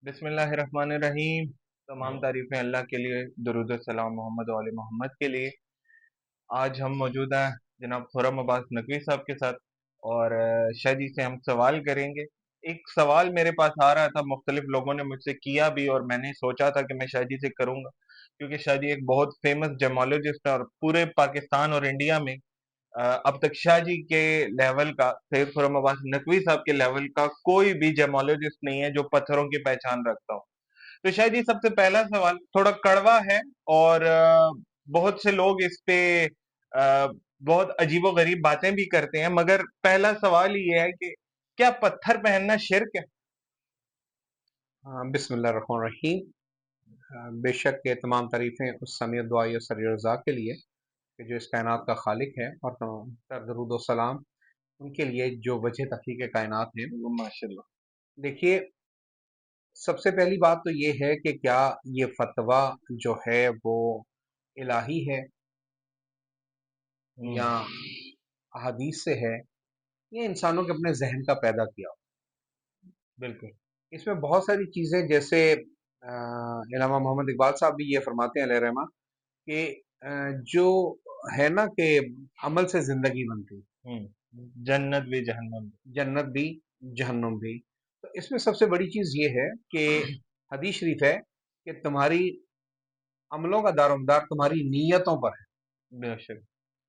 बिस्मिल्लाहिर्रहमानिर्रहीम। तमाम तारीफ़ें अल्लाह के लिए, दुरूद व सलाम मोहम्मद व आले मोहम्मद के लिए। आज हम मौजूद हैं जनाब खुर्रम अब्बास नकवी साहब के साथ और शाह जी से हम सवाल करेंगे। एक सवाल मेरे पास आ रहा था, मुख्तलिफ लोगों ने मुझसे किया भी और मैंने सोचा था कि मैं शाह जी से करूँगा, क्योंकि शाह जी एक बहुत फेमस जेमोलॉजिस्ट है और पूरे पाकिस्तान और इंडिया में अब तक शाह जी के लेवल का, सैयद खुर्रम अब्बास नकवी साहब के लेवल का कोई भी जेमोलॉजिस्ट नहीं है जो पत्थरों की पहचान रखता हो। तो शायद ये सबसे पहला सवाल थोड़ा कड़वा है और बहुत से लोग इस पे बहुत अजीबो-गरीब बातें भी करते हैं, मगर पहला सवाल ये है कि क्या पत्थर पहनना शिर्क है? बिस्मिल्लाहिर्रहमानिर्रहीम। बेशक ये तमाम तारीफ़ें उस समीर दुआई और सरीर रज़ा के लिए कि जो इस कायनात का खालिक है, और तमाम तर दरूद व सलाम उनके लिए जो वजह तख्लीक़ कायनात है। माशाल्लाह। देखिए, सबसे पहली बात तो ये है कि क्या ये फतवा जो है वो इलाही है हुँ, या अहादीस से है, या इंसानों के अपने ज़हन का पैदा किया। बिल्कुल। इसमें बहुत सारी चीज़ें, जैसे इल्लामा मोहम्मद इकबाल साहब भी ये फरमाते हैं अलैहि रहमा कि जो है ना कि अमल से ज़िंदगी बनती है, हुँ, जन्नत भी जहन्नम भी। जन्नत भी, जहन्नुम भी। तो इसमें सबसे बड़ी चीज़ ये है कि हदीस शरीफ है कि तुम्हारी अमलों का दारोमदार तुम्हारी नीयतों पर बेशक, है।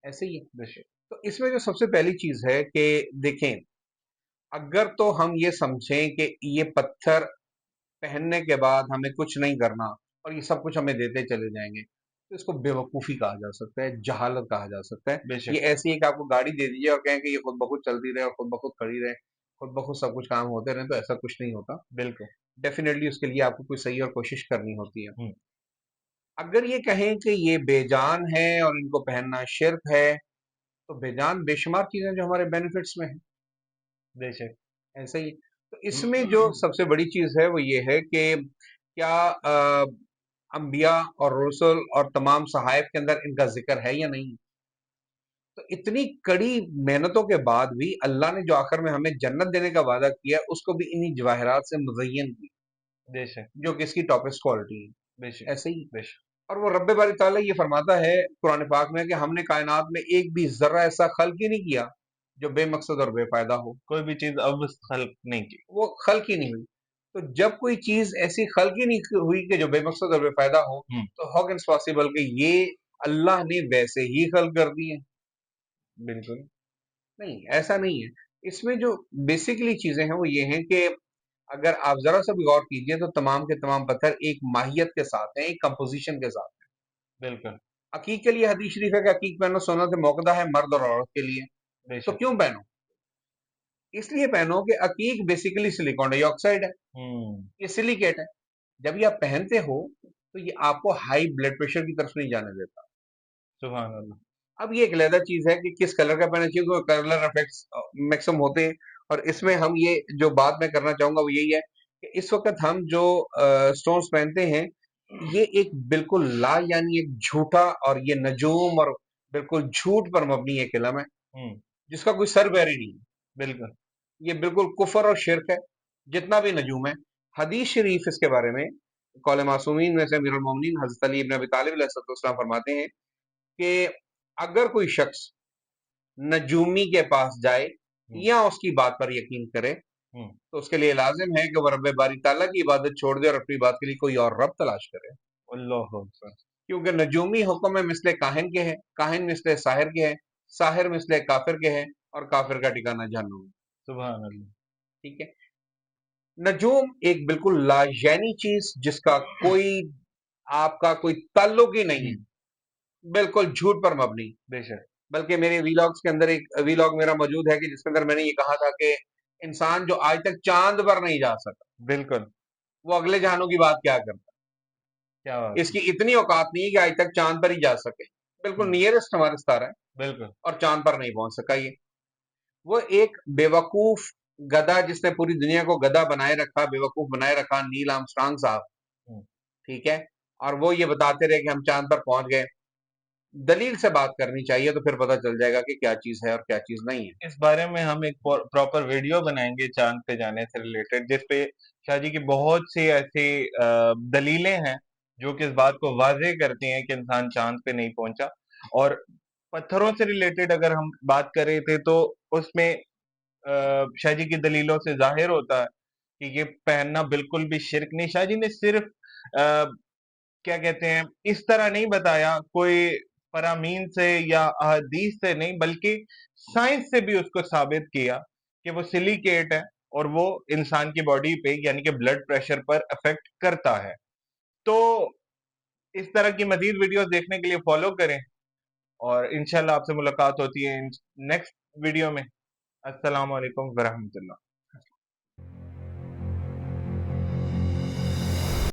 ऐसे ही है। बेशक। तो इसमें जो सबसे पहली चीज़ है कि देखें, अगर तो हम ये समझें कि ये पत्थर पहनने के बाद हमें कुछ नहीं करना और ये सब कुछ हमें देते चले जाएंगे, तो इसको बेवकूफ़ी कहा जा सकता है, जहालत कहा जा सकता है। ये बेशक, ऐसी है कि आपको गाड़ी दे दीजिए और कहें कि ये खुद ब खुद चलती रहे और खुद ब खुद खड़ी रहे, खुद ब खुद सब कुछ काम होते रहे, तो ऐसा कुछ नहीं होता। बिल्कुल। डेफिनेटली उसके लिए आपको कोई सही और कोशिश करनी होती है। हुँ, अगर ये कहें कि ये बेजान है और इनको पहनना शिर्क है, तो बेजान बेशुमार चीज़ें जो हमारे बेनिफिट्स में हैं। बेशक। ऐसा ही। तो इसमें जो सबसे बड़ी चीज़ है वो ये है कि क्या अंबिया और रसूल और तमाम सहायफ के अंदर इनका जिक्र है या नहीं। तो इतनी कड़ी मेहनतों के बाद भी अल्लाह ने जो आखिर में हमें जन्नत देने का वादा किया, उसको भी इन्हीं जवाहरात से मुज़य्यन किया, बेशक, जो कि इसकी टॉपेस्ट क्वालिटी बेशक, है। ऐसे ही। बेशक। और वो रब्बे बारी ताला ये फरमाता है कुरान पाक में कि हमने कायनात में एक भी जर्रा ऐसा खल्क ही नहीं किया जो बेमकसद और बेफायदा हो। कोई भी चीज़ अब खल्क नहीं की। वो खल्क ही नहीं हुई। तो जब कोई चीज ऐसी खल्क ही नहीं हुई कि जो बेमकसद और बेफायदा हो, हुँ, तो हाउ कैन पॉसिबल कि ये अल्लाह ने वैसे ही खल्क कर दी है। बिल्कुल। नहीं, ऐसा नहीं है। इसमें जो बेसिकली चीजें हैं वो ये हैं कि अगर आप जरा सा भी गौर कीजिए तो तमाम के तमाम पत्थर एक माहियत के साथ हैं, एक कंपोजिशन के साथ। बिल्कुल, अकीक के लिए हदीस शरीफ है कि अकीक पहनो सोना से मौकदा है मर्द और औरत के लिए। तो बेशक। क्यों पहनो? इसलिए पहनो कि अकीक बेसिकली सिलिकॉन डाइऑक्साइड है, हुँ, ये सिलिकेट है। जब ये आप पहनते हो तो ये आपको हाई ब्लड प्रेशर की तरफ नहीं जाने देता। सुभान अल्लाह। अब ये एक अलग चीज है कि किस कलर का पहनना चाहिए, क्योंकि कलर इफेक्ट्स मैक्सिमम होते हैं। और इसमें हम ये जो बात मैं करना चाहूंगा वो यही है कि इस वक्त हम जो स्टोन्स पहनते हैं, ये एक बिल्कुल ला यानी एक झूठा, और ये नजूम और बिल्कुल झूठ पर मबनी एक इलम है हुँ, जिसका कोई सर पैर ही नहीं है। बिल्कुल। ये बिल्कुल कुफर और शिरक है, जितना भी नजूम है। हदीस शरीफ इसके बारे में, कौल मासूमीन में से अमीरुल मोमिनीन हज़रत अली इब्न अबी तालिब अलैहिस्सलाम फरमाते हैं कि अगर कोई शख्स नजूमी के पास जाए हुँ, या उसकी बात पर यकीन करे, हुँ, तो उसके लिए लाजिम है कि वह रब्बे बारी ताला की इबादत छोड़ दे और अपनी बात के लिए कोई और रब तलाश करे। अल्लाहू अकबर। क्योंकि नजूमी हुक्म में मिसले काहिन के है, काहिन मिसले साहिर के है, साहिर मिसले काफिर के है, और काफिर का ठिकाना जहन्नुम है। सुभान अल्लाह। ठीक है। नजूम एक बिल्कुल लाजैनी चीज जिसका कोई आपका कोई ताल्लुक ही नहीं है, हुँ, बिल्कुल झूठ पर मबनी। बेशक, बल्कि मेरे वीलॉग्स के अंदर एक वीलॉग मेरा मौजूद है कि जिसके अंदर मैंने ये कहा था कि इंसान जो आज तक चांद पर नहीं जा सका, बिल्कुल, वो अगले जहानों की बात क्या करता क्या बात है। है। इसकी इतनी औकात नहीं है कि आज तक चांद पर ही जा सके। बिल्कुल हुँ, नियरेस्ट हमारे सितारा है, बिल्कुल। और चांद पर नहीं पहुंच सका ये। वो एक बेवकूफ गधा जिसने पूरी दुनिया को गधा बनाए रखा, बेवकूफ बनाए रखा, नील आर्मस्ट्रांग साहब। हुँ, ठीक है। और वो ये बताते रहे कि हम चांद पर पहुंच गए। دلیل سے بات کرنی چاہیے تو پھر پتہ چل جائے گا کہ کیا چیز ہے اور کیا چیز نہیں ہے. اس بارے میں ہم ایک پراپر ویڈیو بنائیں گے چاند پہ جانے سے ریلیٹڈ، جس پہ شاہ جی کی بہت سی ایسی دلیلیں ہیں جو کہ اس بات کو واضح کرتی ہیں کہ انسان چاند پہ نہیں پہنچا. اور پتھروں سے ریلیٹڈ اگر ہم بات کر رہے تھے تو اس میں شاہ جی کی دلیلوں سے ظاہر ہوتا ہے کہ یہ پہننا بالکل بھی شرک نہیں. شاہ جی نے صرف کیا کہتے ہیں اس طرح نہیں بتایا کوئی فرامین سے یا احادیث سے نہیں، بلکہ سائنس سے بھی اس کو ثابت کیا کہ وہ سلیکیٹ ہے اور وہ انسان کی باڈی پہ یعنی کہ بلڈ پریشر پر افیکٹ کرتا ہے. تو اس طرح کی مزید ویڈیوز دیکھنے کے لیے فالو کریں، اور انشاءاللہ آپ سے ملاقات ہوتی ہے نیکسٹ ویڈیو میں. السلام علیکم ورحمۃ اللہ.